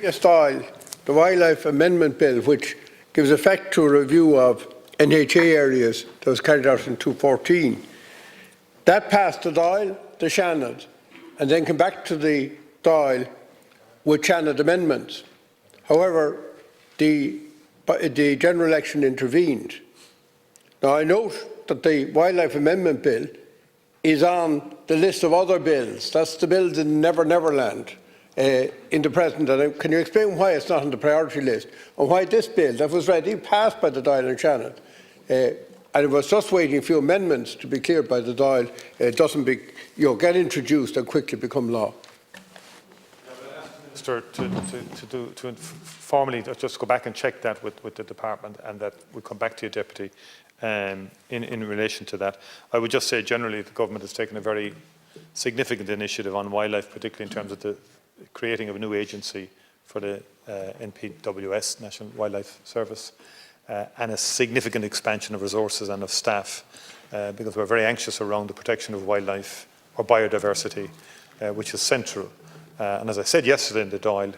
previous Dáil, the Wildlife Amendment Bill, which gives effect to a review of NHA areas that was carried out in 2014, that passed the Dáil, the Seanad, and then came back to the Dáil with Seanad amendments. However, the general election intervened. Now, I note that the Wildlife Amendment Bill is on the list of other bills. That's the bills in Never Land in the present. And can you explain why it's not on the priority list, and why this bill that was ready passed by the Dáil and Seanad, and it was just waiting a few amendments to be cleared by the Dáil, doesn't get introduced and quickly become law? Minister, to formally just go back and check that with the department, and that will come back to you, Deputy, in relation to that. I would just say generally the government has taken a very significant initiative on wildlife, particularly in terms of the creating of a new agency for the NPWS, National Wildlife Service, and a significant expansion of resources and of staff, because we're very anxious around the protection of wildlife or biodiversity, which is central. And as I said yesterday in the Dáil,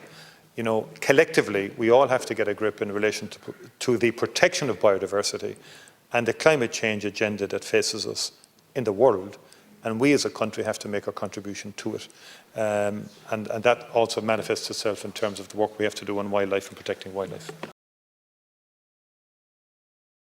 collectively we all have to get a grip in relation to the protection of biodiversity and the climate change agenda that faces us in the world, and we as a country have to make our contribution to it. And that also manifests itself in terms of the work we have to do on wildlife and protecting wildlife.